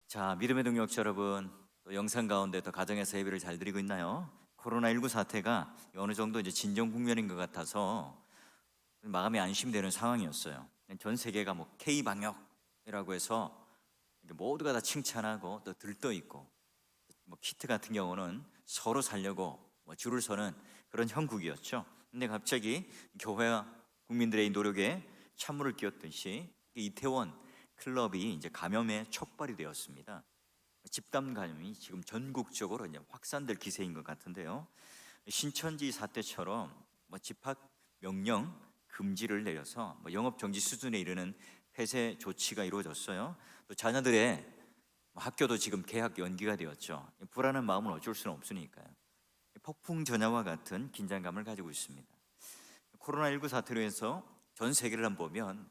자, 믿음의 동역자 여러분, 또 영상 가운데 또 가정에서 예배를 잘 드리고 있나요? 코로나19 사태가 어느 정도 이제 진정 국면인 것 같아서 마음이 안심되는 상황이었어요. 전 세계가 뭐 K 방역이라고 해서 모두가 다 칭찬하고 또 들떠 있고, 뭐 키트 같은 경우는 서로 살려고 줄을 서는 그런 형국이었죠. 근데 갑자기 교회와 국민들의 노력에 찬물을 끼얹듯이 이태원 클럽이 이제 감염에 촉발이 되었습니다. 집단 감염이 지금 전국적으로 이제 확산될 기세인 것 같은데요. 신천지 사태처럼 집합 명령 금지를 내려서 영업 정지 수준에 이르는 폐쇄 조치가 이루어졌어요. 또 자녀들의 학교도 지금 개학 연기가 되었죠. 불안한 마음은 어쩔 수는 없으니까요. 폭풍 전야와 같은 긴장감을 가지고 있습니다. 코로나19 사태로 해서 전 세계를 한번 보면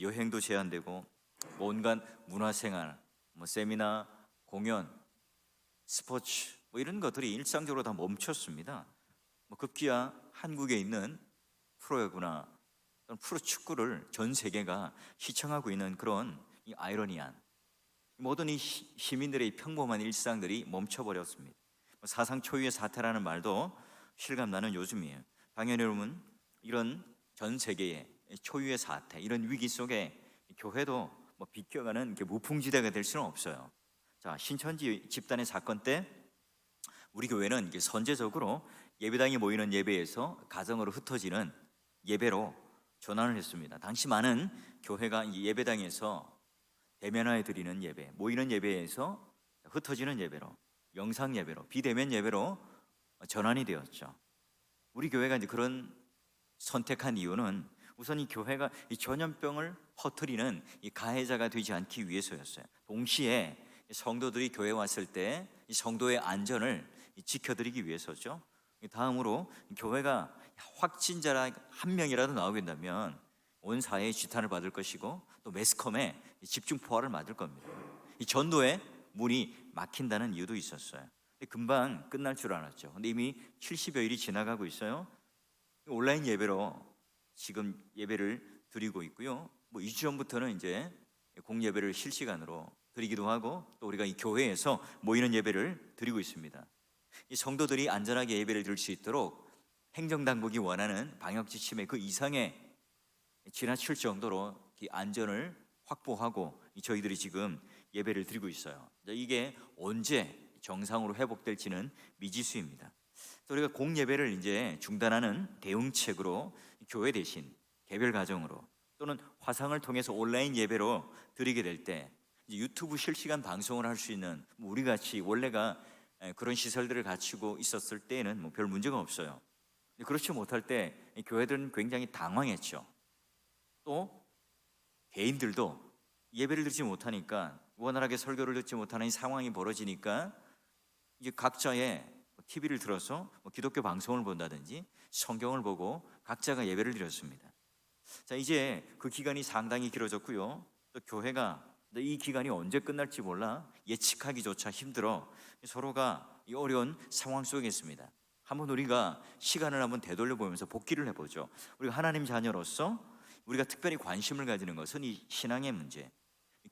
여행도 제한되고 온갖 문화생활, 세미나, 공연, 스포츠 이런 것들이 일상적으로 다 멈췄습니다. 급기야 한국에 있는 프로야구나 또는 프로축구를 전 세계가 시청하고 있는 그런 이 아이러니한 모든 이 시민들의 평범한 일상들이 멈춰버렸습니다. 사상 초유의 사태라는 말도 실감나는 요즘이에요. 당연히 여러분, 이런 전 세계의 초유의 사태, 이런 위기 속에 교회도 비껴가는 무풍지대가 될 수는 없어요. 자, 신천지 집단의 사건 때 우리 교회는 선제적으로 예배당이 모이는 예배에서 가정으로 흩어지는 예배로 전환을 했습니다. 당시 많은 교회가 이 예배당에서 대면하여 드리는 예배, 모이는 예배에서 흩어지는 예배로, 영상 예배로, 비대면 예배로 전환이 되었죠. 우리 교회가 이제 그런 선택한 이유는 우선 이 교회가 이 전염병을 퍼뜨리는 이 가해자가 되지 않기 위해서였어요. 동시에 성도들이 교회에 왔을 때 이 성도의 안전을 지켜드리기 위해서죠. 다음으로 교회가 확진자라 한 명이라도 나오게 된다면 온 사회의 지탄을 받을 것이고 또 매스컴에 집중 포화를 맞을 겁니다. 이 전도의 문이 막힌다는 이유도 있었어요. 금방 끝날 줄 알았죠. 근데 이미 70여 일이 지나가고 있어요. 온라인 예배로 지금 예배를 드리고 있고요. 2주 전부터는 이제 공예배를 실시간으로 드리기도 하고 또 우리가 이 교회에서 모이는 예배를 드리고 있습니다. 이 성도들이 안전하게 예배를 드릴 수 있도록 행정당국이 원하는 방역 지침의 그 이상의 지나칠 정도로 이 안전을 확보하고 저희들이 지금 예배를 드리고 있어요. 이게 언제 정상으로 회복될지는 미지수입니다. 우리가 공예배를 이제 중단하는 대응책으로 교회 대신 개별 가정으로 또는 화상을 통해서 온라인 예배로 드리게 될 때 유튜브 실시간 방송을 할 수 있는 우리 같이 원래가 그런 시설들을 갖추고 있었을 때에는 별 문제가 없어요. 그렇지 못할 때 교회들은 굉장히 당황했죠. 또 개인들도 예배를 드리지 못하니까 원활하게 설교를 듣지 못하는 이 상황이 벌어지니까 이제 각자의 TV를 들어서 기독교 방송을 본다든지 성경을 보고 각자가 예배를 드렸습니다. 자, 이제 그 기간이 상당히 길어졌고요. 또 교회가 이 기간이 언제 끝날지 몰라 예측하기조차 힘들어 서로가 이 어려운 상황 속에 있습니다. 한번 우리가 시간을 한번 되돌려 보면서 복기를 해보죠. 우리가 하나님 자녀로서 우리가 특별히 관심을 가지는 것은 이 신앙의 문제,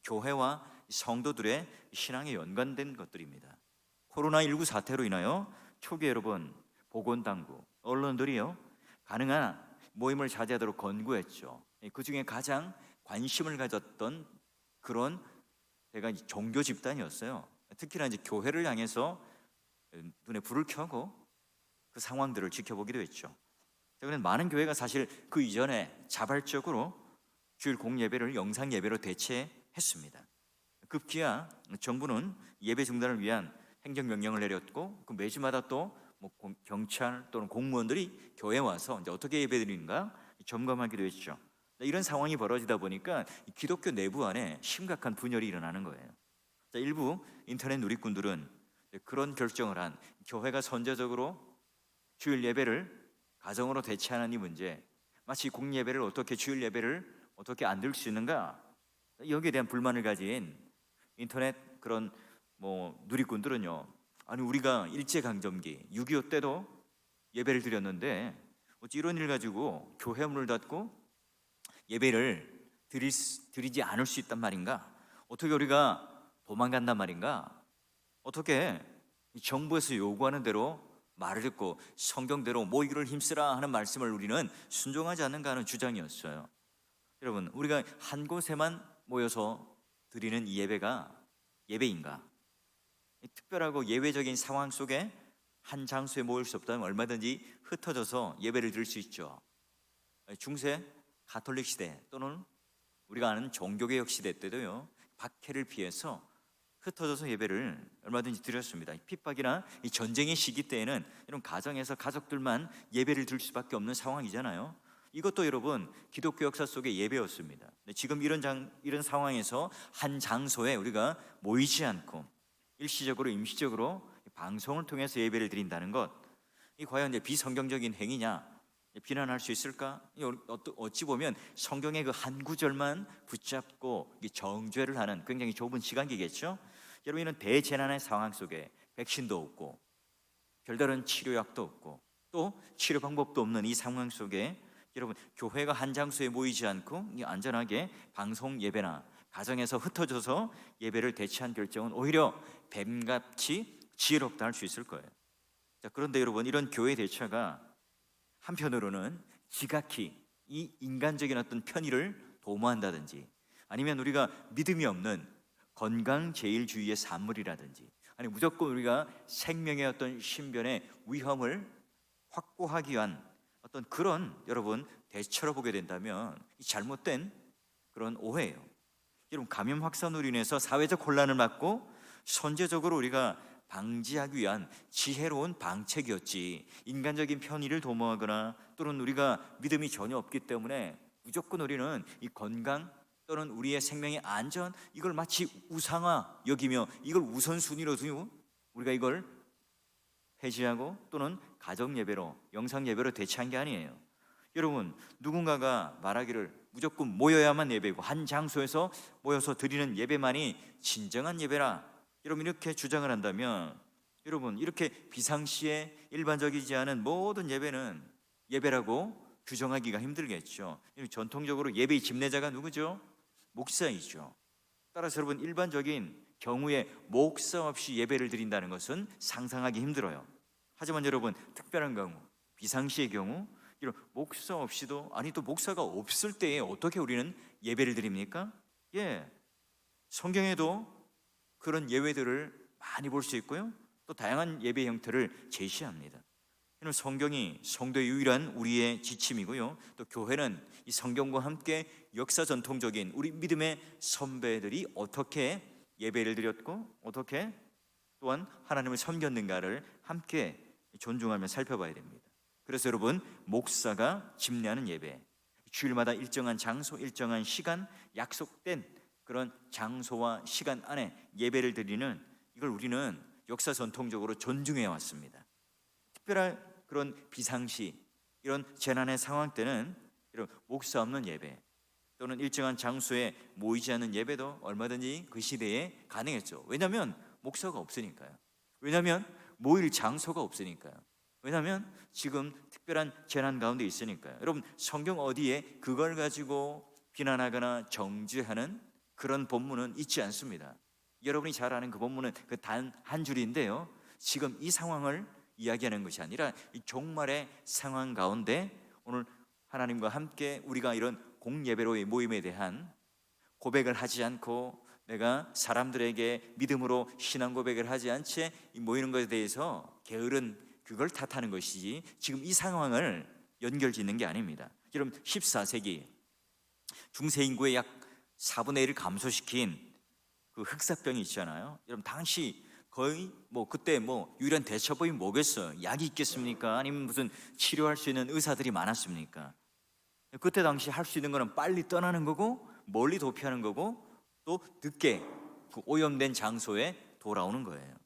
교회와 성도들의 신앙에 연관된 것들입니다. 코로나19 사태로 인하여 초기 여러분 보건당국, 언론들이요 가능한 모임을 자제하도록 권고했죠. 그 중에 가장 관심을 가졌던 그런 제가 종교 집단이었어요. 특히나 이제 교회를 향해서 눈에 불을 켜고 그 상황들을 지켜보기도 했죠. 그런데 많은 교회가 사실 그 이전에 자발적으로 주일 공예배를 영상 예배로 대체했습니다. 급기야 정부는 예배 중단을 위한 행정명령을 내렸고 그 매주마다 또 경찰 또는 공무원들이 교회에 와서 이제 어떻게 예배드리는가 점검하기도 했죠. 이런 상황이 벌어지다 보니까 기독교 내부 안에 심각한 분열이 일어나는 거예요. 일부 인터넷 누리꾼들은 그런 결정을 한 교회가 선제적으로 주일 예배를 가정으로 대체하는 이 문제, 마치 공예배를 어떻게 주일 예배를 어떻게 안 드릴 수 있는가, 여기에 대한 불만을 가진 인터넷 그런 누리꾼들은요, 아니 우리가 일제강점기 6.25 때도 예배를 드렸는데 어찌 이런 일 가지고 교회 문을 닫고 예배를 드리지 않을 수 있단 말인가? 어떻게 우리가 도망간단 말인가? 어떻게 이 정부에서 요구하는 대로 말을 듣고 성경대로 모이기를 힘쓰라 하는 말씀을 우리는 순종하지 않는가 하는 주장이었어요. 여러분, 우리가 한 곳에만 모여서 드리는 이 예배가 예배인가? 이 특별하고 예외적인 상황 속에 한 장소에 모일 수 없다면 얼마든지 흩어져서 예배를 드릴 수 있죠. 중세 가톨릭 시대 또는 우리가 아는 종교개혁 시대 때도요, 박해를 피해서 흩어져서 예배를 얼마든지 드렸습니다. 핍박이나 이 전쟁의 시기 때에는 이런 가정에서 가족들만 예배를 드릴 수밖에 없는 상황이잖아요. 이것도 여러분 기독교 역사 속의 예배였습니다. 지금 이런 상황에서 한 장소에 우리가 모이지 않고 일시적으로 임시적으로 방송을 통해서 예배를 드린다는 것, 이 과연 이제 비성경적인 행위냐 비난할 수 있을까? 어찌 보면 성경의 그 한 구절만 붙잡고 정죄를 하는 굉장히 좁은 시간이겠죠. 여러분, 이런 대재난의 상황 속에 백신도 없고 별다른 치료약도 없고 또 치료 방법도 없는 이 상황 속에 여러분, 교회가 한 장소에 모이지 않고 안전하게 방송 예배나 가정에서 흩어져서 예배를 대체한 결정은 오히려 뱀같이 지혜롭다 할 수 있을 거예요. 자, 그런데 여러분, 이런 교회 대처가 한편으로는 지각히 이 인간적인 어떤 편의를 도모한다든지, 아니면 우리가 믿음이 없는 건강제일주의의 산물이라든지, 아니 무조건 우리가 생명의 어떤 신변의 위험을 확보하기 위한 어떤 그런 여러분 대처로 보게 된다면 잘못된 그런 오해예요. 여러분, 감염 확산으로 인해서 사회적 혼란을 막고 선제적으로 우리가 방지하기 위한 지혜로운 방책이었지, 인간적인 편의를 도모하거나 또는 우리가 믿음이 전혀 없기 때문에 무조건 우리는 이 건강 또는 우리의 생명의 안전, 이걸 마치 우상화 여기며 이걸 우선순위로 두고 우리가 이걸 해지하고 또는 가정 예배로, 영상 예배로 대체한 게 아니에요. 여러분, 누군가가 말하기를 무조건 모여야만 예배고 한 장소에서 모여서 드리는 예배만이 진정한 예배라, 여러분 이렇게 주장을 한다면 여러분, 이렇게 비상시에 일반적이지 않은 모든 예배는 예배라고 규정하기가 힘들겠죠. 전통적으로 예배의 집례자가 누구죠? 목사이죠. 따라서 여러분, 일반적인 경우에 목사 없이 예배를 드린다는 것은 상상하기 힘들어요. 하지만 여러분, 특별한 경우, 비상시의 경우, 이런 목사 없이도, 아니 또 목사가 없을 때에 어떻게 우리는 예배를 드립니까? 성경에도 그런 예외들을 많이 볼 수 있고요, 또 다양한 예배 형태를 제시합니다. 이는 성경이 성도의 유일한 우리의 지침이고요, 또 교회는 이 성경과 함께 역사 전통적인 우리 믿음의 선배들이 어떻게 예배를 드렸고 어떻게 또한 하나님을 섬겼는가를 함께 존중하며 살펴봐야 됩니다. 그래서 여러분, 목사가 집례하는 예배, 주일마다 일정한 장소, 일정한 시간, 약속된 그런 장소와 시간 안에 예배를 드리는, 이걸 우리는 역사 전통적으로 존중해 왔습니다. 특별한 그런 비상시, 이런 재난의 상황 때는 이런 목사 없는 예배 또는 일정한 장소에 모이지 않는 예배도 얼마든지 그 시대에 가능했죠. 왜냐하면 목사가 없으니까요. 왜냐하면 모일 장소가 없으니까요. 왜냐하면 지금 특별한 재난 가운데 있으니까요. 여러분, 성경 어디에 그걸 가지고 비난하거나 정죄하는 그런 본문은 있지 않습니다. 여러분이 잘 아는 그 본문은 그 단 한 줄인데요, 지금 이 상황을 이야기하는 것이 아니라 이 종말의 상황 가운데 오늘 하나님과 함께 우리가 이런 공예배로의 모임에 대한 고백을 하지 않고 내가 사람들에게 믿음으로 신앙 고백을 하지 않은 채 모이는 것에 대해서 게으른 그걸 탓하는 것이지, 지금 이 상황을 연결짓는 게 아닙니다. 여러분, 14세기 중세 인구의 약 4분의 1을 감소시킨 그 흑사병이 있잖아요. 여러분, 당시 거의 그때 유일한 대처법이 뭐겠어요? 약이 있겠습니까? 아니면 무슨 치료할 수 있는 의사들이 많았습니까? 그때 당시 할 수 있는 거는 빨리 떠나는 거고 멀리 도피하는 거고 또 늦게 그 오염된 장소에 돌아오는 거예요.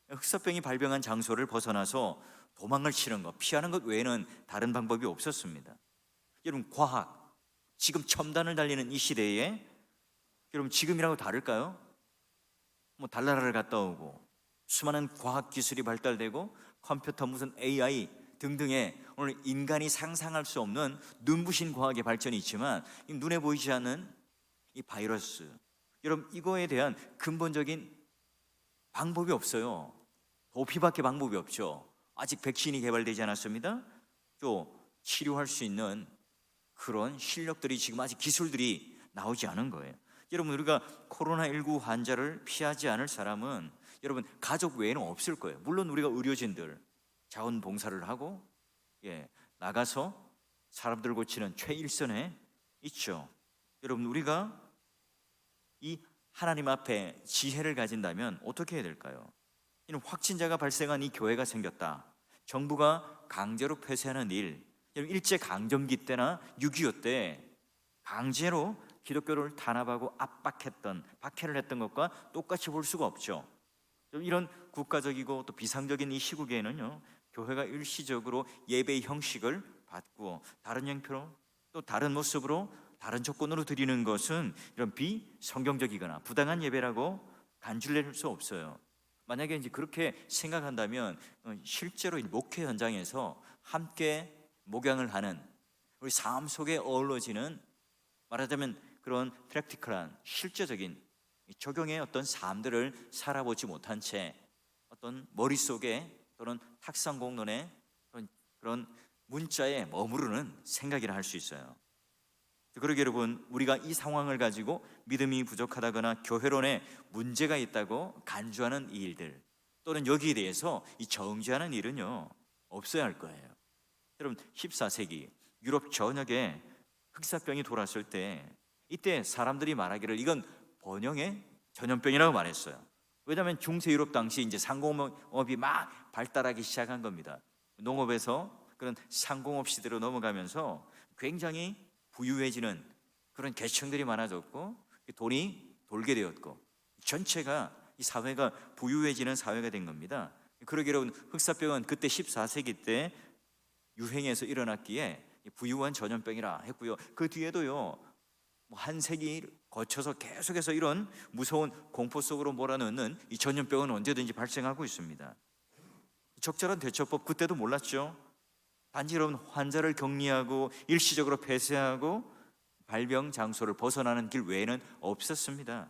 흑사병이 발병한 장소를 벗어나서 도망을 치는 것, 피하는 것 외에는 다른 방법이 없었습니다. 여러분, 과학, 지금 첨단을 달리는 이 시대에 여러분 지금이라고 다를까요? 달나라를 갔다 오고 수많은 과학 기술이 발달되고 컴퓨터, 무슨 AI 등등의 오늘 인간이 상상할 수 없는 눈부신 과학의 발전이 있지만 이 눈에 보이지 않는 이 바이러스, 여러분 이거에 대한 근본적인 방법이 없어요. 도피밖에 방법이 없죠. 아직 백신이 개발되지 않았습니다. 또 치료할 수 있는 그런 실력들이 지금 아직 기술들이 나오지 않은 거예요. 여러분 우리가 코로나19 환자를 피하지 않을 사람은 여러분 가족 외에는 없을 거예요. 물론 우리가 의료진들 자원봉사를 하고 나가서 사람들 고치는 최일선에 있죠. 여러분 우리가 이 하나님 앞에 지혜를 가진다면 어떻게 해야 될까요? 이는 확진자가 발생한 이 교회가 생겼다. 정부가 강제로 폐쇄하는 일, 일제 강점기 때나 6.25 때 강제로 기독교를 탄압하고 압박했던, 박해를 했던 것과 똑같이 볼 수가 없죠. 이런 국가적이고 또 비상적인 이 시국에는요, 교회가 일시적으로 예배의 형식을 바꾸어 다른 형태로 또 다른 모습으로 다른 조건으로 드리는 것은 이런 비성경적이거나 부당한 예배라고 간주낼 수 없어요. 만약에 이제 그렇게 생각한다면 실제로 이 목회 현장에서 함께 목양을 하는 우리 삶 속에 어우러지는 말하자면 그런 프랙티컬한 실제적인 적용의 어떤 삶들을 살아보지 못한 채 어떤 머릿속에 또는 탁상공론에 그런 문자에 머무르는 생각이라 할 수 있어요. 그러게 여러분 우리가 이 상황을 가지고 믿음이 부족하다거나 교회론에 문제가 있다고 간주하는 이 일들 또는 여기에 대해서 이 정죄하는 일은요 없어야 할 거예요. 여러분 14세기 유럽 전역에 흑사병이 돌았을 때 이때 사람들이 말하기를 이건 번영의 전염병이라고 말했어요. 왜냐하면 중세 유럽 당시 이제 상공업이 막 발달하기 시작한 겁니다. 농업에서 그런 상공업 시대로 넘어가면서 굉장히 부유해지는 그런 계층들이 많아졌고 돈이 돌게 되었고 전체가 이 사회가 부유해지는 사회가 된 겁니다. 그러기에 여러분 흑사병은 그때 14세기 때 유행해서 일어났기에 부유한 전염병이라 했고요. 그 뒤에도요 한 세기 거쳐서 계속해서 이런 무서운 공포 속으로 몰아넣는 이 전염병은 언제든지 발생하고 있습니다. 적절한 대처법 그때도 몰랐죠. 단지 여러분 환자를 격리하고 일시적으로 폐쇄하고 발병 장소를 벗어나는 길 외에는 없었습니다.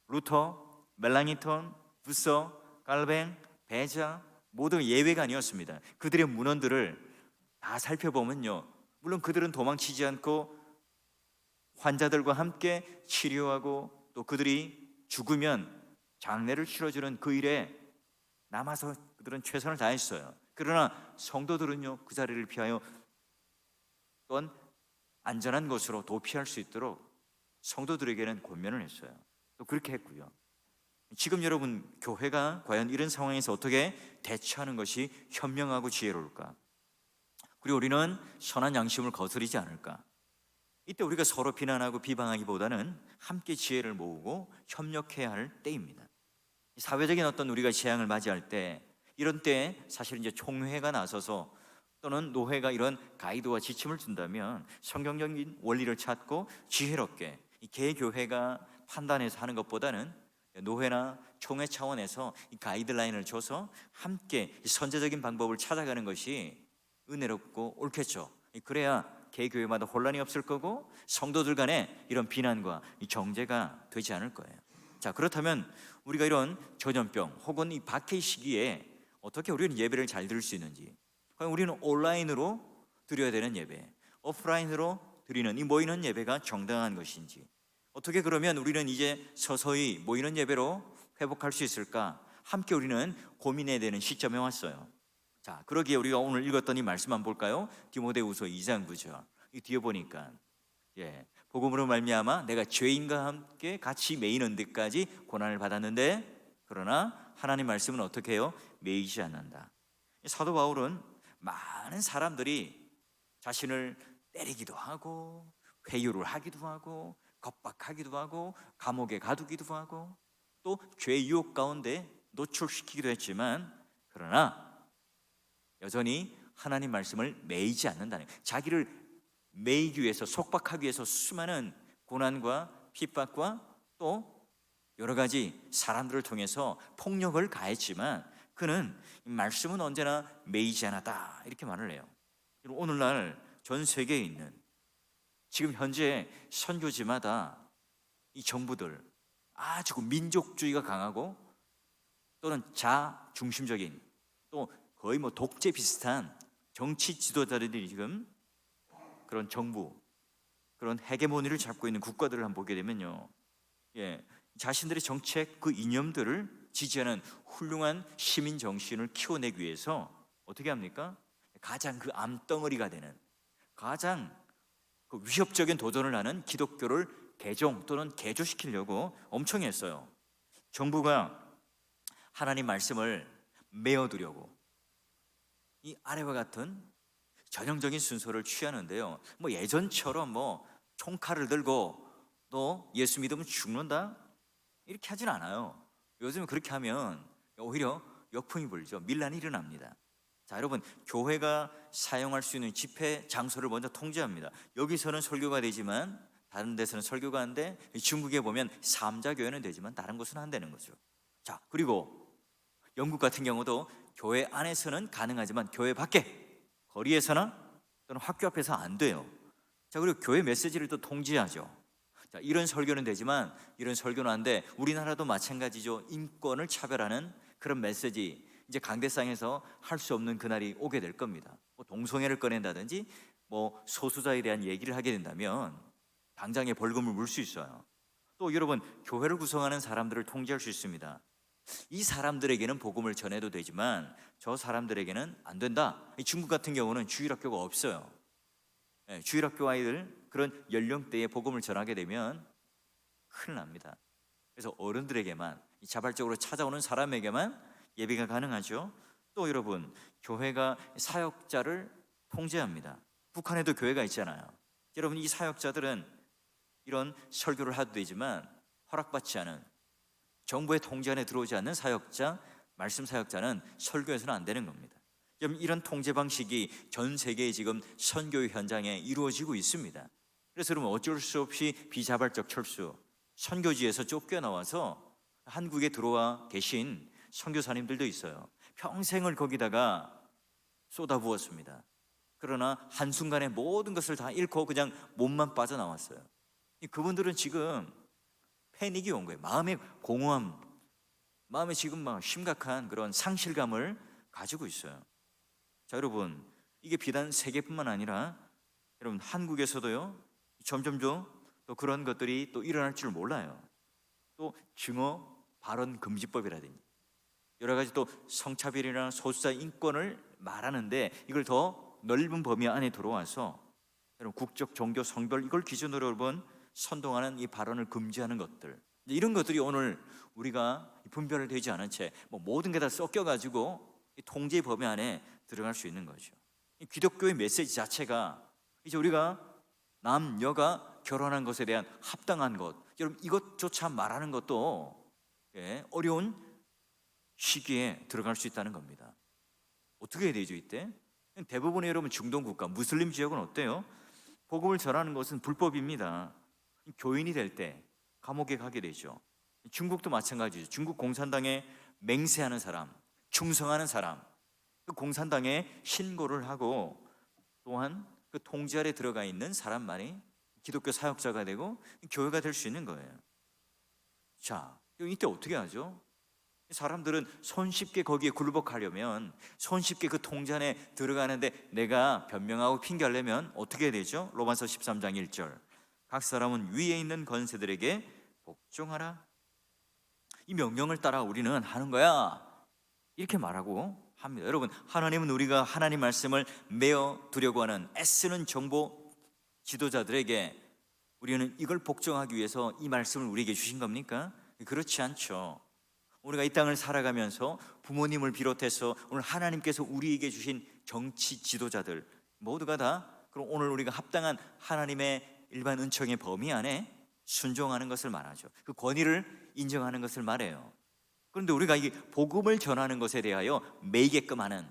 루터, 멜랑이톤, 부서, 깔뱅, 베자 모두 예외가 아니었습니다. 그들의 문헌들을 다 살펴보면요 물론 그들은 도망치지 않고 환자들과 함께 치료하고 또 그들이 죽으면 장례를 치러주는 그 일에 남아서 그들은 최선을 다했어요. 그러나 성도들은요 그 자리를 피하여 또한 안전한 곳으로 도피할 수 있도록 성도들에게는 권면을 했어요. 또 그렇게 했고요. 지금 여러분 교회가 과연 이런 상황에서 어떻게 대처하는 것이 현명하고 지혜로울까? 그리고 우리는 선한 양심을 거스르지 않을까? 이때 우리가 서로 비난하고 비방하기보다는 함께 지혜를 모으고 협력해야 할 때입니다. 사회적인 어떤 우리가 재앙을 맞이할 때 이런 때에 사실 이제 총회가 나서서 또는 노회가 이런 가이드와 지침을 준다면 성경적인 원리를 찾고 지혜롭게 이 개교회가 판단해서 하는 것보다는 노회나 총회 차원에서 이 가이드라인을 줘서 함께 선제적인 방법을 찾아가는 것이 은혜롭고 옳겠죠. 그래야 개교회마다 혼란이 없을 거고 성도들 간에 이런 비난과 이 정죄가 되지 않을 거예요. 자, 그렇다면 우리가 이런 전염병 혹은 이 박해 시기에 어떻게 우리는 예배를 잘 드릴 수 있는지, 과연 우리는 온라인으로 드려야 되는 예배, 오프라인으로 드리는 이 모이는 예배가 정당한 것인지, 어떻게 그러면 우리는 이제 서서히 모이는 예배로 회복할 수 있을까? 함께 우리는 고민해야 되는 시점에 왔어요. 자, 그러기에 우리가 오늘 읽었던 이 말씀 한번 볼까요? 디모데후서 2장 9절. 이 뒤에 보니까 복음으로 말미암아 내가 죄인과 함께 같이 매이는 데까지 고난을 받았는데 그러나 하나님 말씀은 어떻게 해요? 매이지 않는다. 사도 바울은 많은 사람들이 자신을 때리기도 하고 회유를 하기도 하고 겁박하기도 하고 감옥에 가두기도 하고 또 죄의 유혹 가운데 노출시키기도 했지만 그러나 여전히 하나님 말씀을 매이지 않는다는 거예요. 자기를 매이기 위해서 속박하기 위해서 수많은 고난과 핍박과 또 여러 가지 사람들을 통해서 폭력을 가했지만 그는 이 말씀은 언제나 매이지 않았다 이렇게 말을 해요. 오늘날 전 세계에 있는 지금 현재 선교지마다 이 정부들 아주 민족주의가 강하고 또는 자중심적인 또 거의 뭐 독재 비슷한 정치 지도자들이 지금 그런 정부, 그런 헤게모니를 잡고 있는 국가들을 한번 보게 되면요, 자신들의 정책 그 이념들을 지지하는 훌륭한 시민 정신을 키워내기 위해서 어떻게 합니까? 가장 그 암덩어리가 되는, 가장 그 위협적인 도전을 하는 기독교를 개종 또는 개조시키려고 엄청 했어요. 정부가 하나님 말씀을 메어두려고 이 아래와 같은 전형적인 순서를 취하는데요, 뭐 예전처럼 뭐 총칼을 들고 너 예수 믿으면 죽는다 이렇게 하진 않아요. 요즘 그렇게 하면 오히려 역풍이 불죠. 밀란이 일어납니다. 자, 여러분, 교회가 사용할 수 있는 집회 장소를 먼저 통제합니다. 여기서는 설교가 되지만 다른 데서는 설교가 안 돼. 중국에 보면 삼자교회는 되지만 다른 곳은 안 되는 거죠. 자, 그리고 영국 같은 경우도 교회 안에서는 가능하지만 교회 밖에 거리에서나 또는 학교 앞에서 안 돼요. 자, 그리고 교회 메시지를 또 통제하죠. 자, 이런 설교는 되지만 이런 설교는 안 돼. 우리나라도 마찬가지죠. 인권을 차별하는 그런 메시지 이제 강대상에서 할 수 없는 그날이 오게 될 겁니다. 뭐 동성애를 꺼낸다든지 뭐 소수자에 대한 얘기를 하게 된다면 당장에 벌금을 물 수 있어요. 또 여러분, 교회를 구성하는 사람들을 통제할 수 있습니다. 이 사람들에게는 복음을 전해도 되지만 저 사람들에게는 안 된다. 중국 같은 경우는 주일학교가 없어요. 주일학교 아이들 그런 연령대에 복음을 전하게 되면 큰일 납니다. 그래서 어른들에게만, 자발적으로 찾아오는 사람에게만 예배가 가능하죠. 또 여러분, 교회가 사역자를 통제합니다. 북한에도 교회가 있잖아요. 여러분, 이 사역자들은 이런 설교를 하도 되지만 허락받지 않은, 정부의 통제 안에 들어오지 않는 사역자, 말씀 사역자는 설교해서는 안 되는 겁니다. 이런 통제 방식이 전 세계에 지금 선교 현장에 이루어지고 있습니다. 그래서 여러분, 어쩔 수 없이 비자발적 철수, 선교지에서 쫓겨나와서 한국에 들어와 계신 선교사님들도 있어요. 평생을 거기다가 쏟아부었습니다. 그러나 한순간에 모든 것을 다 잃고 그냥 몸만 빠져나왔어요. 그분들은 지금 패닉이 온 거예요. 마음의 공허함, 마음에 지금 막 심각한 그런 상실감을 가지고 있어요. 자, 여러분, 이게 비단 세계뿐만 아니라 여러분 한국에서도요, 점점점 또 그런 것들이 또 일어날 줄 몰라요. 또 증오 발언 금지법이라든지 여러 가지 또 성차별이나 소수자 인권을 말하는데 이걸 더 넓은 범위 안에 들어와서 여러분 국적, 종교, 성별 이걸 기준으로 여러분 선동하는 이 발언을 금지하는 것들, 이런 것들이 오늘 우리가 분별을 되지 않은 채 뭐 모든 게 다 섞여가지고 통제 범위 안에 들어갈 수 있는 거죠. 이 기독교의 메시지 자체가 이제 우리가 남녀가 결혼한 것에 대한 합당한 것, 여러분 이것조차 말하는 것도 어려운 시기에 들어갈 수 있다는 겁니다. 어떻게 해야 되죠 이때? 대부분의 여러분 중동 국가, 무슬림 지역은 어때요? 복음을 전하는 것은 불법입니다. 교인이 될 때 감옥에 가게 되죠. 중국도 마찬가지죠. 중국 공산당에 맹세하는 사람, 충성하는 사람, 그 공산당에 신고를 하고 또한 그 통제 아래 들어가 있는 사람만이 기독교 사역자가 되고 교회가 될 수 있는 거예요. 자, 이때 어떻게 하죠? 사람들은 손쉽게 거기에 굴복하려면, 손쉽게 그 통제 안에 들어가는데 내가 변명하고 핑계하려면 어떻게 해야 되죠? 로마서 13장 1절, 각 사람은 위에 있는 권세들에게 복종하라. 이 명령을 따라 우리는 하는 거야, 이렇게 말하고 합니다. 여러분, 하나님은 우리가 하나님 말씀을 메어 두려고 하는 애쓰는 정보 지도자들에게 우리는 이걸 복종하기 위해서 이 말씀을 우리에게 주신 겁니까? 그렇지 않죠. 우리가 이 땅을 살아가면서 부모님을 비롯해서 오늘 하나님께서 우리에게 주신 정치 지도자들 모두가 다 그럼 오늘 우리가 합당한 하나님의 일반 은총의 범위 안에 순종하는 것을 말하죠. 그 권위를 인정하는 것을 말해요. 그런데 우리가 이 복음을 전하는 것에 대하여 매이게끔 하는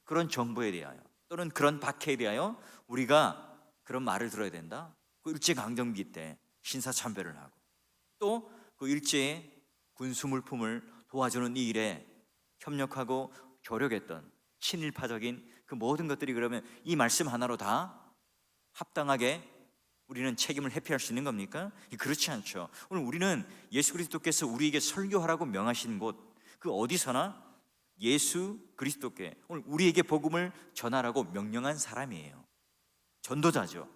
그런 정부에 대하여 또는 그런 박해에 대하여 우리가 그런 말을 들어야 된다. 그 일제강점기 때 신사참배를 하고 또 그 일제의 군수 물품을 도와주는 이 일에 협력하고 조력했던 친일파적인 그 모든 것들이 그러면 이 말씀 하나로 다 합당하게 우리는 책임을 회피할 수 있는 겁니까? 그렇지 않죠. 오늘 우리는 예수 그리스도께서 우리에게 설교하라고 명하신 곳, 그 어디서나 예수 그리스도께 오늘 우리에게 복음을 전하라고 명령한 사람이에요. 전도자죠.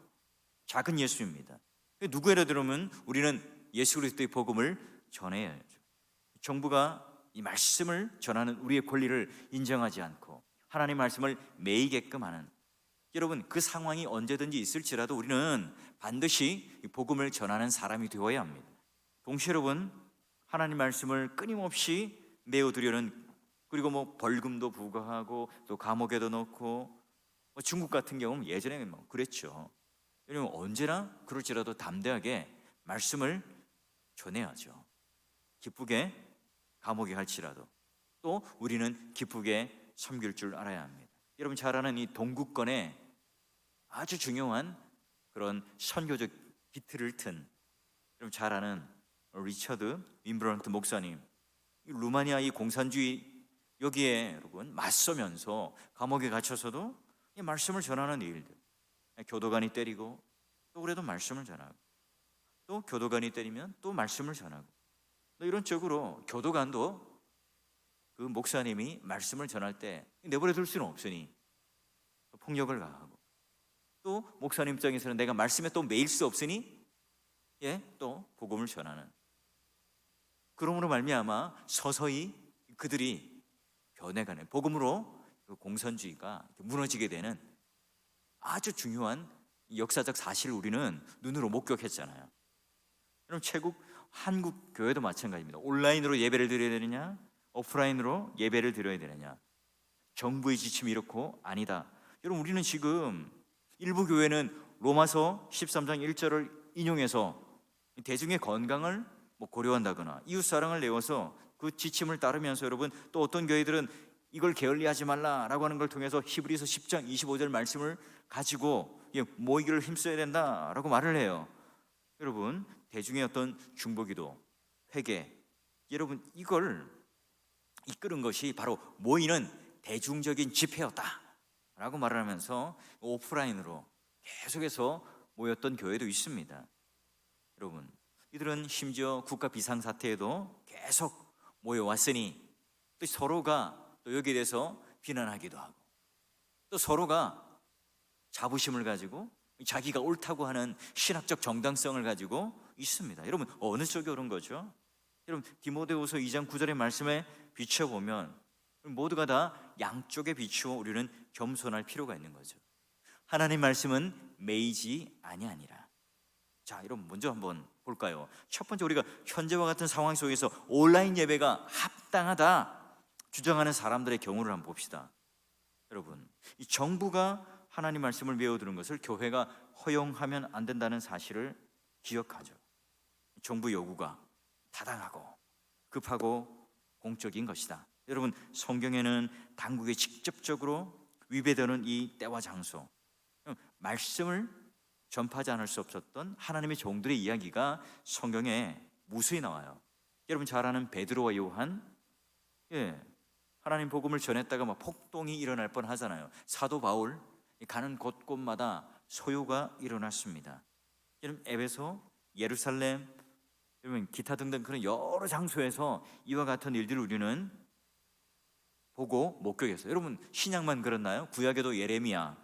작은 예수입니다. 누구 예를 들면 우리는 예수 그리스도의 복음을 전해야죠. 정부가 이 말씀을 전하는 우리의 권리를 인정하지 않고 하나님 말씀을 매이게끔 하는, 여러분 그 상황이 언제든지 있을지라도 우리는 반드시 복음을 전하는 사람이 되어야 합니다. 동시에 여러분, 하나님 말씀을 끊임없이 메워두려는, 그리고 벌금도 부과하고 또 감옥에도 넣고, 중국 같은 경우는 예전에 그랬죠. 여러분 언제나 그럴지라도 담대하게 말씀을 전해야죠. 기쁘게 감옥에 갈지라도 또 우리는 기쁘게 섬길 줄 알아야 합니다. 여러분 잘 아는 이 동구권에 아주 중요한 그런 선교적 비트를 튼, 여러분 잘 아는 리처드 윈브런트 목사님, 이 루마니아 이 공산주의 여기에 여러분 맞서면서 감옥에 갇혀서도 이 말씀을 전하는 일들, 교도관이 때리고 또 그래도 말씀을 전하고, 또 교도관이 때리면 또 말씀을 전하고, 또 이런 쪽으로 교도관도 그 목사님이 말씀을 전할 때 내버려 둘 수는 없으니 폭력을 가하고, 또 목사님 입장에서는 내가 말씀에 또 매일 수 없으니 또 복음을 전하는, 그러므로 말미암아 서서히 그들이 변해가는, 복음으로 그 공산주의가 무너지게 되는 아주 중요한 역사적 사실을 우리는 눈으로 목격했잖아요. 여러분 최국 한국 교회도 마찬가지입니다. 온라인으로 예배를 드려야 되느냐, 오프라인으로 예배를 드려야 되느냐, 정부의 지침이 이렇고 아니다. 여러분 우리는 지금 일부 교회는 로마서 13장 1절을 인용해서 대중의 건강을 고려한다거나 이웃사랑을 내어서 그 지침을 따르면서, 여러분 또 어떤 교회들은 이걸 게을리하지 말라라고 하는 걸 통해서 히브리서 10장 25절 말씀을 가지고 모이기를 힘써야 된다라고 말을 해요. 여러분 대중의 어떤 중보기도, 회개, 여러분 이걸 이끄는 것이 바로 모이는 대중적인 집회였다라고 말을 하면서 오프라인으로 계속해서 모였던 교회도 있습니다. 여러분 이들은 심지어 국가 비상사태에도 계속 모여왔으니 또 서로가 또 여기에 대해서 비난하기도 하고, 또 서로가 자부심을 가지고 자기가 옳다고 하는 신학적 정당성을 가지고 있습니다. 여러분 어느 쪽이 옳은 거죠? 여러분 디모데후서 2장 9절의 말씀에 비춰보면 모두가 다 양쪽에 비추어 우리는 겸손할 필요가 있는 거죠. 하나님 말씀은 매이지 아니하니라. 자, 여러분 먼저 한번 볼까요? 첫 번째, 우리가 현재와 같은 상황 속에서 온라인 예배가 합당하다 주장하는 사람들의 경우를 한번 봅시다. 여러분, 이 정부가 하나님 말씀을 외워두는 것을 교회가 허용하면 안 된다는 사실을 기억하죠. 정부 요구가 타당하고 급하고 공적인 것이다. 여러분 성경에는 당국에 직접적으로 위배되는 이 때와 장소, 말씀을 전파하지 않을 수 없었던 하나님의 종들의 이야기가 성경에 무수히 나와요. 여러분 잘 아는 베드로와 요한, 하나님 복음을 전했다가 폭동이 일어날 뻔하잖아요. 사도 바울 가는 곳곳마다 소요가 일어났습니다. 여러분 에베소, 예루살렘, 여러분 기타 등등 그런 여러 장소에서 이와 같은 일들을 우리는 보고 목격했어요. 여러분 신약만 그렇나요? 구약에도 예레미야,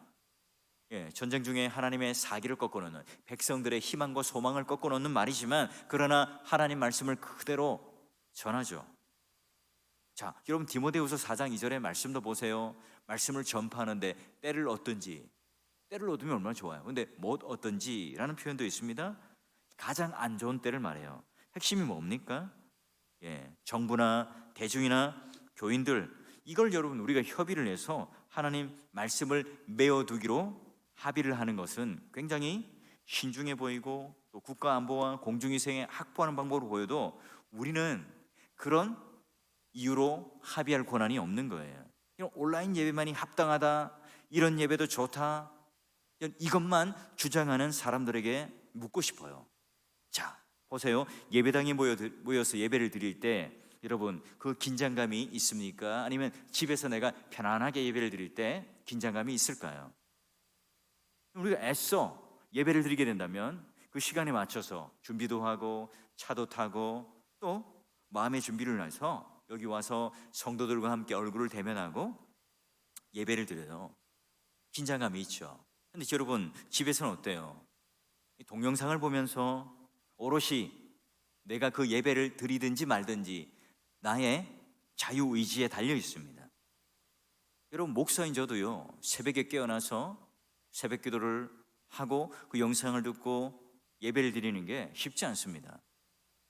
전쟁 중에 하나님의 사기를 꺾어놓는, 백성들의 희망과 소망을 꺾어놓는 말이지만 그러나 하나님 말씀을 그대로 전하죠. 자, 여러분 디모데후서 4장 2절의 말씀도 보세요. 말씀을 전파하는데 때를 얻든지, 때를 얻으면 얼마나 좋아요. 근데 못 얻든지라는 표현도 있습니다. 가장 안 좋은 때를 말해요. 핵심이 뭡니까? 정부나 대중이나 교인들, 이걸 여러분 우리가 협의를 해서 하나님 말씀을 메워두기로 합의를 하는 것은 굉장히 신중해 보이고 또 국가 안보와 공중위생에 확보하는 방법으로 보여도 우리는 그런 이유로 합의할 권한이 없는 거예요. 온라인 예배만이 합당하다, 이런 예배도 좋다, 이것만 주장하는 사람들에게 묻고 싶어요. 자, 보세요. 예배당에 모여서 예배를 드릴 때 여러분 그 긴장감이 있습니까? 아니면 집에서 내가 편안하게 예배를 드릴 때 긴장감이 있을까요? 우리가 애써 예배를 드리게 된다면 그 시간에 맞춰서 준비도 하고 차도 타고 또 마음의 준비를 해서 여기 와서 성도들과 함께 얼굴을 대면하고 예배를 드려요. 긴장감이 있죠. 근데 여러분, 집에서는 어때요? 이 동영상을 보면서 오롯이 내가 그 예배를 드리든지 말든지 나의 자유의지에 달려 있습니다. 여러분, 목사인 저도요, 새벽에 깨어나서 새벽 기도를 하고 그 영상을 듣고 예배를 드리는 게 쉽지 않습니다.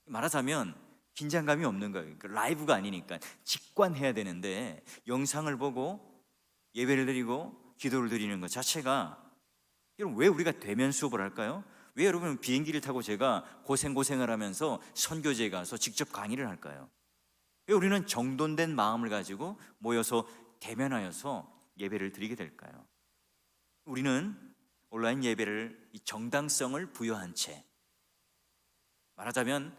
말하자면 긴장감이 없는 거예요. 라이브가 아니니까 직관해야 되는데 영상을 보고 예배를 드리고 기도를 드리는 것 자체가, 여러분, 왜 우리가 대면 수업을 할까요? 왜 여러분 비행기를 타고 제가 고생을 하면서 선교지에 가서 직접 강의를 할까요? 왜 우리는 정돈된 마음을 가지고 모여서 대면하여서 예배를 드리게 될까요? 우리는 온라인 예배를 이 정당성을 부여한 채, 말하자면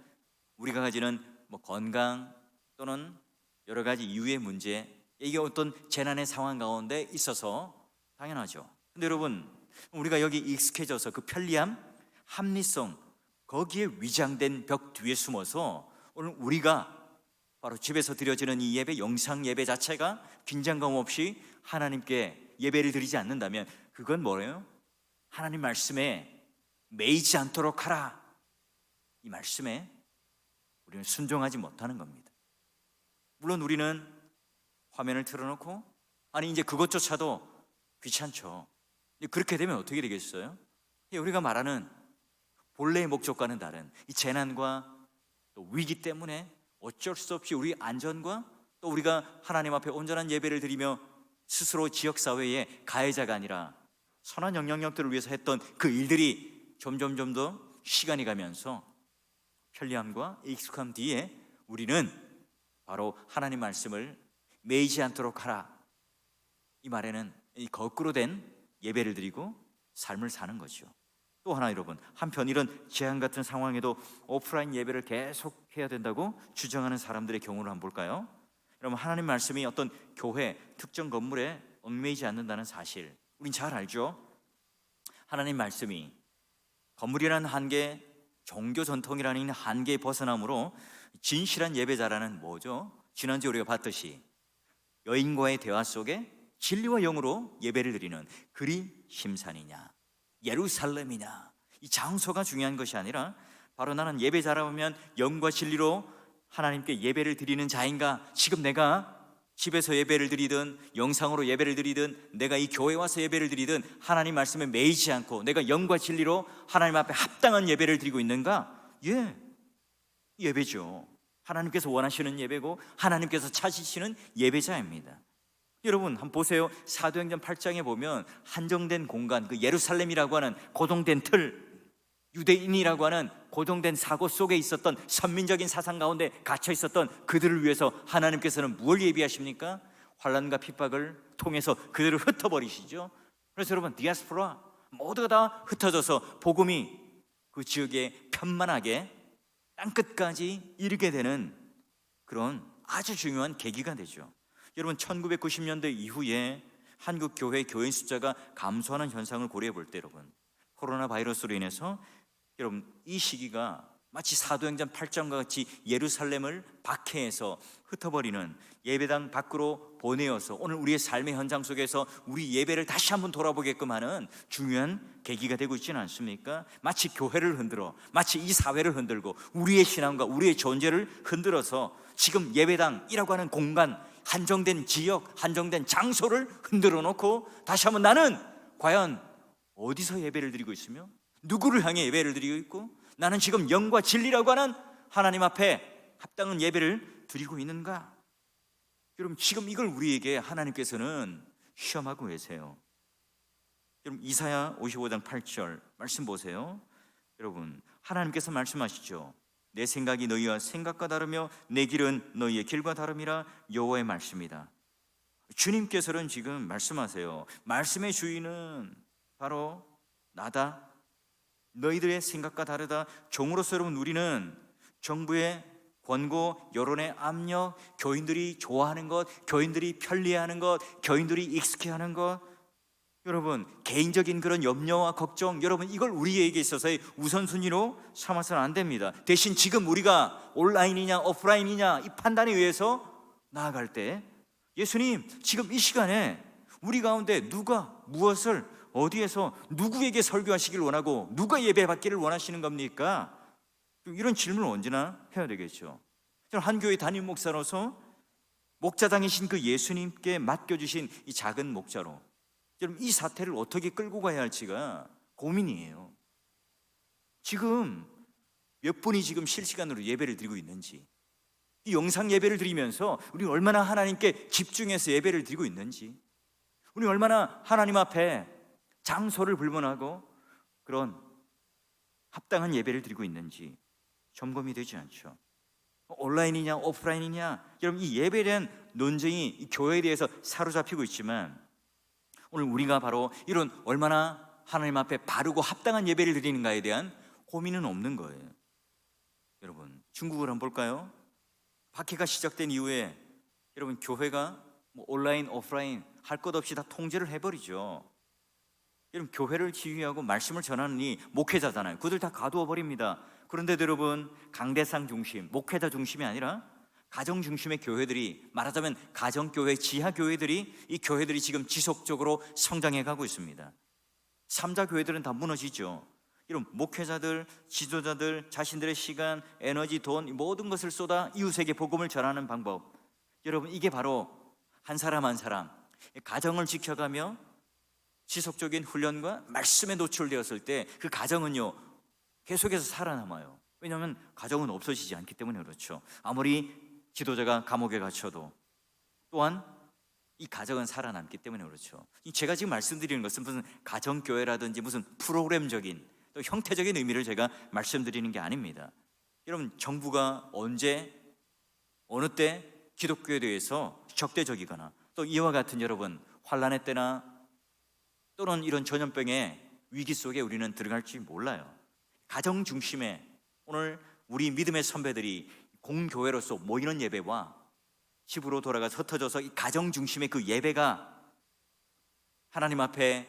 우리가 가지는 건강 또는 여러 가지 이유의 문제, 이게 어떤 재난의 상황 가운데 있어서 당연하죠. 근데 여러분, 우리가 여기 익숙해져서 그 편리함, 합리성, 거기에 위장된 벽 뒤에 숨어서 오늘 우리가 바로 집에서 드려지는 이 예배, 영상 예배 자체가 긴장감 없이 하나님께 예배를 드리지 않는다면 그건 뭐예요? 하나님 말씀에 매이지 않도록 하라, 이 말씀에 우리는 순종하지 못하는 겁니다. 물론 우리는 화면을 틀어놓고, 아니 이제 그것조차도 귀찮죠. 그렇게 되면 어떻게 되겠어요? 우리가 말하는 본래의 목적과는 다른 이 재난과 또 위기 때문에 어쩔 수 없이 우리 안전과 또 우리가 하나님 앞에 온전한 예배를 드리며 스스로 지역사회의 가해자가 아니라 선한 영향력들을 위해서 했던 그 일들이 점점 더 시간이 가면서 편리함과 익숙함 뒤에 우리는 바로 하나님 말씀을 매이지 않도록 하라, 이 말에는 이 거꾸로 된 예배를 드리고 삶을 사는 거죠. 또 하나, 여러분, 한편 이런 재앙 같은 상황에도 오프라인 예배를 계속 해야 된다고 주장하는 사람들의 경우를 한번 볼까요? 여러분, 하나님 말씀이 어떤 교회 특정 건물에 얽매이지 않는다는 사실 우린 잘 알죠. 하나님 말씀이 건물이라는 한계, 종교 전통이라는 한계에 벗어남으로 진실한 예배자라는 뭐죠? 지난주에 우리가 봤듯이 여인과의 대화 속에 진리와 영으로 예배를 드리는 그리 심산이냐, 예루살렘이냐, 이 장소가 중요한 것이 아니라 바로 나는 예배자라 보면 영과 진리로 하나님께 예배를 드리는 자인가, 지금 내가 집에서 예배를 드리든 영상으로 예배를 드리든 내가 이 교회 와서 예배를 드리든 하나님 말씀에 매이지 않고 내가 영과 진리로 하나님 앞에 합당한 예배를 드리고 있는가? 예배죠. 하나님께서 원하시는 예배고 하나님께서 찾으시는 예배자입니다. 여러분 한번 보세요. 사도행전 8장에 보면 한정된 공간, 그 예루살렘이라고 하는 고정된 틀, 유대인이라고 하는 고정된 사고 속에 있었던 선민적인 사상 가운데 갇혀 있었던 그들을 위해서 하나님께서는 무엇을 예비하십니까? 환난과 핍박을 통해서 그들을 흩어버리시죠. 그래서 여러분, 디아스포라 모두가 다 흩어져서 복음이 그 지역에 편만하게 땅끝까지 이르게 되는 그런 아주 중요한 계기가 되죠. 여러분, 1990년대 이후에 한국 교회인 숫자가 감소하는 현상을 고려해 볼 때, 여러분, 코로나 바이러스로 인해서 여러분 이 시기가 마치 사도행전 8장과 같이 예루살렘을 박해해서 흩어버리는, 예배당 밖으로 보내어서 오늘 우리의 삶의 현장 속에서 우리 예배를 다시 한번 돌아보게끔 하는 중요한 계기가 되고 있지는 않습니까? 마치 교회를 흔들어, 마치 이 사회를 흔들고 우리의 신앙과 우리의 존재를 흔들어서 지금 예배당이라고 하는 공간, 한정된 지역, 한정된 장소를 흔들어 놓고 다시 한번 나는 과연 어디서 예배를 드리고 있으며 누구를 향해 예배를 드리고 있고 나는 지금 영과 진리라고 하는 하나님 앞에 합당한 예배를 드리고 있는가? 여러분, 지금 이걸 우리에게 하나님께서는 시험하고 계세요. 여러분, 이사야 55장 8절 말씀 보세요. 여러분, 하나님께서 말씀하시죠. 내 생각이 너희와 생각과 다르며 내 길은 너희의 길과 다름이라, 여호와의 말씀이다. 주님께서는 지금 말씀하세요. 말씀의 주인은 바로 나다. 너희들의 생각과 다르다. 종으로서 여러분, 우리는 정부의 권고, 여론의 압력, 교인들이 좋아하는 것, 교인들이 편리해하는 것, 교인들이 익숙해하는 것, 여러분, 개인적인 그런 염려와 걱정, 여러분 이걸 우리에게 있어서의 우선순위로 삼아서는 안 됩니다. 대신 지금 우리가 온라인이냐 오프라인이냐 이 판단에 의해서 나아갈 때, 예수님 지금 이 시간에 우리 가운데 누가 무엇을 어디에서 누구에게 설교하시길 원하고 누가 예배받기를 원하시는 겁니까? 이런 질문을 언제나 해야 되겠죠. 저는 한 교회 담임 목사로서 목자당이신 그 예수님께 맡겨주신 이 작은 목자로, 여러분 이 사태를 어떻게 끌고 가야 할지가 고민이에요. 지금 몇 분이 지금 실시간으로 예배를 드리고 있는지, 이 영상 예배를 드리면서 우리 얼마나 하나님께 집중해서 예배를 드리고 있는지, 우리 얼마나 하나님 앞에 장소를 불문하고 그런 합당한 예배를 드리고 있는지 점검이 되지 않죠. 온라인이냐 오프라인이냐, 여러분 이 예배에 대한 논쟁이 이 교회에 대해서 사로잡히고 있지만, 오늘 우리가 바로 이런 얼마나 하나님 앞에 바르고 합당한 예배를 드리는가에 대한 고민은 없는 거예요. 여러분 중국을 한번 볼까요? 박해가 시작된 이후에 여러분 교회가 뭐 온라인 오프라인 할 것 없이 다 통제를 해버리죠. 여러분 교회를 지휘하고 말씀을 전하는 이 목회자잖아요. 그들 다 가두어 버립니다. 그런데 여러분 강대상 중심, 목회자 중심이 아니라 가정 중심의 교회들이, 말하자면 가정교회, 지하교회들이, 이 교회들이 지금 지속적으로 성장해 가고 있습니다. 3자 교회들은 다 무너지죠. 이런 목회자들, 지도자들 자신들의 시간, 에너지, 돈 모든 것을 쏟아 이웃에게 복음을 전하는 방법, 여러분 이게 바로 한 사람 한 사람 가정을 지켜가며 지속적인 훈련과 말씀에 노출되었을 때 그 가정은요 계속해서 살아남아요. 왜냐하면 가정은 없어지지 않기 때문에 그렇죠. 아무리 지도자가 감옥에 갇혀도 또한 이 가정은 살아남기 때문에 그렇죠. 제가 지금 말씀드리는 것은 무슨 가정교회라든지 무슨 프로그램적인 또 형태적인 의미를 제가 말씀드리는 게 아닙니다. 여러분 정부가 언제 어느 때 기독교에 대해서 적대적이거나 또 이와 같은 여러분 환란의 때나 또는 이런 전염병의 위기 속에 우리는 들어갈지 몰라요. 가정 중심의 오늘 우리 믿음의 선배들이 공교회로서 모이는 예배와 집으로 돌아가서 흩어져서 이 가정 중심의 그 예배가 하나님 앞에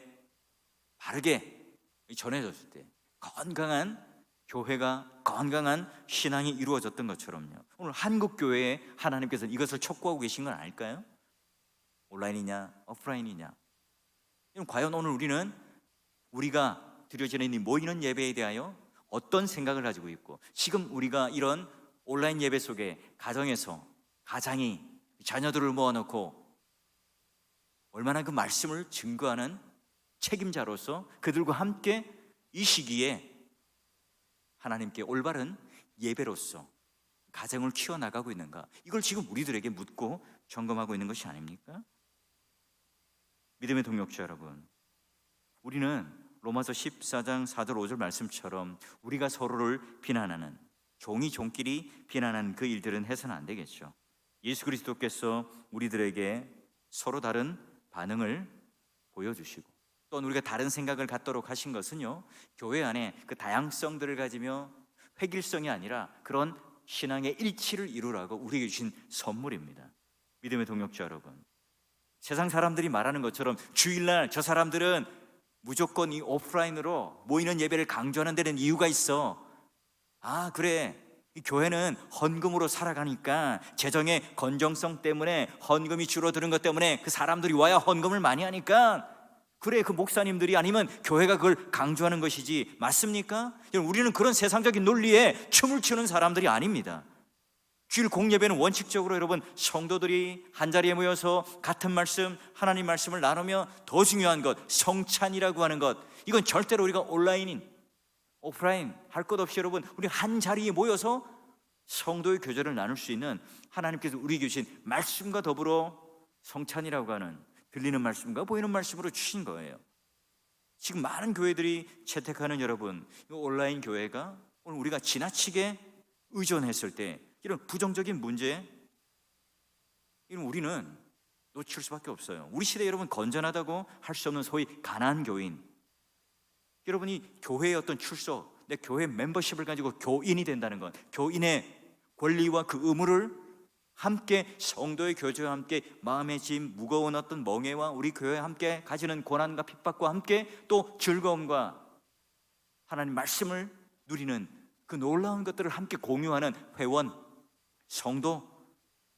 바르게 전해졌을 때 건강한 교회가, 건강한 신앙이 이루어졌던 것처럼요, 오늘 한국 교회에 하나님께서 이것을 촉구하고 계신 건 아닐까요? 온라인이냐 오프라인이냐, 과연 오늘 우리는 우리가 드려지는 이 모이는 예배에 대하여 어떤 생각을 가지고 있고, 지금 우리가 이런 온라인 예배 속에 가정에서 가장이 자녀들을 모아놓고 얼마나 그 말씀을 증거하는 책임자로서 그들과 함께 이 시기에 하나님께 올바른 예배로서 가정을 키워나가고 있는가, 이걸 지금 우리들에게 묻고 점검하고 있는 것이 아닙니까? 믿음의 동역자 여러분, 우리는 로마서 14장 4절 5절 말씀처럼 우리가 서로를 비난하는, 종이 종끼리 비난하는 그 일들은 해서는 안 되겠죠. 예수 그리스도께서 우리들에게 서로 다른 반응을 보여주시고 또는 우리가 다른 생각을 갖도록 하신 것은요, 교회 안에 그 다양성들을 가지며 획일성이 아니라 그런 신앙의 일치를 이루라고 우리에게 주신 선물입니다. 믿음의 동역자 여러분, 세상 사람들이 말하는 것처럼 주일날 저 사람들은 무조건 이 오프라인으로 모이는 예배를 강조하는 데는 이유가 있어. 아 그래, 이 교회는 헌금으로 살아가니까 재정의 건정성 때문에, 헌금이 줄어드는 것 때문에 그 사람들이 와야 헌금을 많이 하니까 그래, 그 목사님들이 아니면 교회가 그걸 강조하는 것이지, 맞습니까? 우리는 그런 세상적인 논리에 춤을 추는 사람들이 아닙니다. 주일 공예배는 원칙적으로 여러분 성도들이 한자리에 모여서 같은 말씀, 하나님 말씀을 나누며 더 중요한 것 성찬이라고 하는 것, 이건 절대로 우리가 온라인인 오프라인 할 것 없이 여러분 우리 한 자리에 모여서 성도의 교제를 나눌 수 있는 하나님께서 우리에게 주신 말씀과 더불어 성찬이라고 하는 들리는 말씀과 보이는 말씀으로 주신 거예요. 지금 많은 교회들이 채택하는 여러분 이 온라인 교회가 오늘 우리가 지나치게 의존했을 때 이런 부정적인 문제, 이런 우리는 놓칠 수밖에 없어요. 우리 시대에 여러분 건전하다고 할 수 없는 소위 가난한 교인, 여러분이 교회의 어떤 출소, 내 교회 멤버십을 가지고 교인이 된다는 것, 교인의 권리와 그 의무를 함께 성도의 교제와 함께 마음의 짐 무거운 어떤 멍에와 우리 교회에 함께 가지는 고난과 핍박과 함께 또 즐거움과 하나님 말씀을 누리는 그 놀라운 것들을 함께 공유하는 회원, 성도,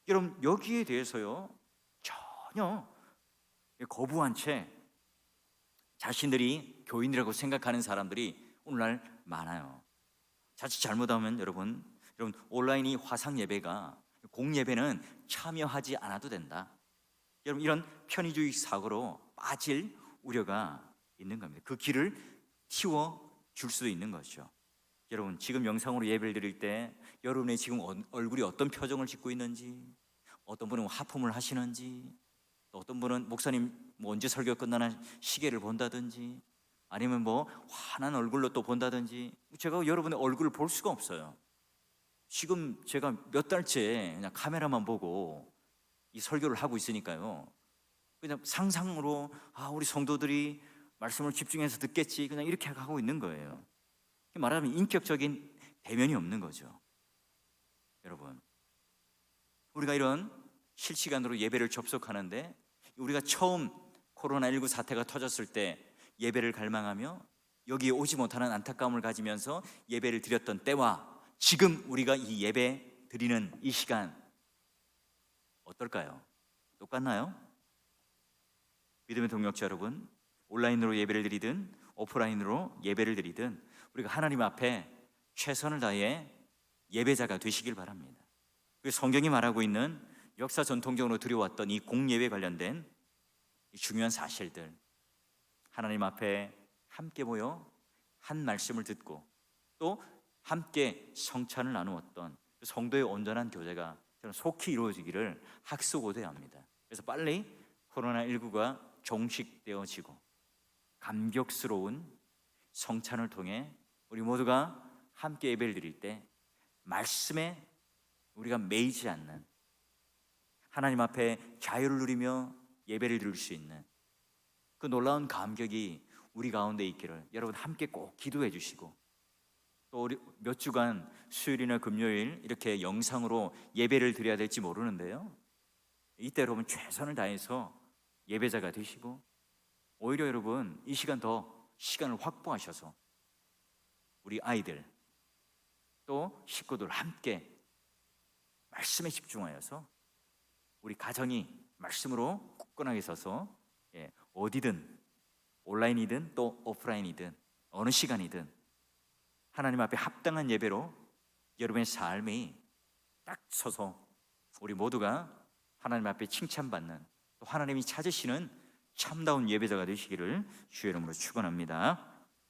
여러분 여기에 대해서요 전혀 거부한 채 자신들이 교인이라고 생각하는 사람들이 오늘날 많아요. 자칫 잘못하면 여러분 온라인이 화상 예배가 공예배는 참여하지 않아도 된다. 여러분 이런 편의주의 사고로 빠질 우려가 있는 겁니다. 그 길을 틔워줄 수도 있는 거죠. 여러분 지금 영상으로 예배를 드릴 때 여러분의 지금 얼굴이 어떤 표정을 짓고 있는지, 어떤 분은 하품을 하시는지, 또 어떤 분은 목사님 언제 설교 끝나나 시계를 본다든지, 아니면 환한 얼굴로 또 본다든지, 제가 여러분의 얼굴을 볼 수가 없어요. 지금 제가 몇 달째 그냥 카메라만 보고 이 설교를 하고 있으니까요, 그냥 상상으로 우리 성도들이 말씀을 집중해서 듣겠지, 그냥 이렇게 하고 있는 거예요. 말하자면 인격적인 대면이 없는 거죠. 여러분 우리가 이런 실시간으로 예배를 접속하는데, 우리가 처음 코로나19 사태가 터졌을 때 예배를 갈망하며 여기에 오지 못하는 안타까움을 가지면서 예배를 드렸던 때와 지금 우리가 이 예배 드리는 이 시간 어떨까요? 똑같나요? 믿음의 동역자 여러분, 온라인으로 예배를 드리든 오프라인으로 예배를 드리든 우리가 하나님 앞에 최선을 다해 예배자가 되시길 바랍니다. 성경이 말하고 있는 역사 전통적으로 드려왔던 이 공예배 관련된 이 중요한 사실들, 하나님 앞에 함께 모여 한 말씀을 듣고 또 함께 성찬을 나누었던 그 성도의 온전한 교제가 저는 속히 이루어지기를 학수고대해야 합니다. 그래서 빨리 코로나19가 종식되어지고 감격스러운 성찬을 통해 우리 모두가 함께 예배를 드릴 때 말씀에 우리가 매이지 않는, 하나님 앞에 자유를 누리며 예배를 드릴 수 있는 그 놀라운 감격이 우리 가운데 있기를 여러분 함께 꼭 기도해 주시고, 또 우리 몇 주간 수요일이나 금요일 이렇게 영상으로 예배를 드려야 될지 모르는데요, 이때 여러분 최선을 다해서 예배자가 되시고, 오히려 여러분 이 시간 더 시간을 확보하셔서 우리 아이들 또 식구들 함께 말씀에 집중하여서 우리 가정이 말씀으로 굳건하게 서서 어디든 온라인이든 또 오프라인이든 어느 시간이든 하나님 앞에 합당한 예배로 여러분의 삶이 딱 서서 우리 모두가 하나님 앞에 칭찬받는, 또 하나님이 찾으시는 참다운 예배자가 되시기를 주의 이름으로 축원합니다.